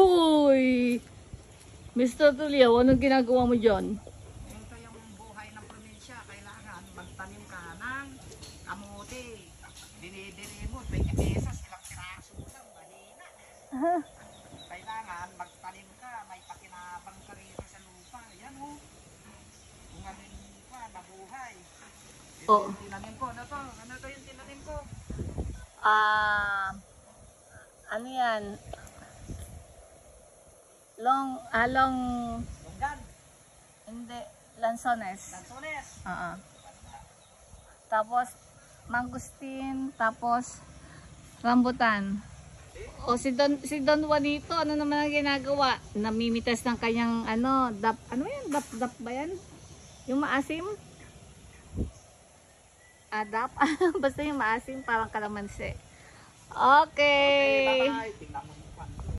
Huy! Mr. Tulio, anong ginagawa mo dyan? Ito yung buhay ng probinsya. Kailangan magtanim ka ng kamote. Dinidiri mo, 20 pesos, ilang piraso lang, mahina. Kailangan magtanim ka, may pakinabang ka rito sa lupa. Yan o. Kung ano ka, nabuhay. Ito yung tinanim ko. Ano to? Ano to yung tinanim ko? Ano yan? Long, Longgan. hindi, lansones. Lansones. Tapos, mangustin, tapos, rambutan. O si Don Juanito, ano naman ang ginagawa? Namimitas ng kanyang, ano yan? Dap ba yan? Yung maasim? Dap? Basta yung maasim, parang kalamansi. Okay. Bye-bye.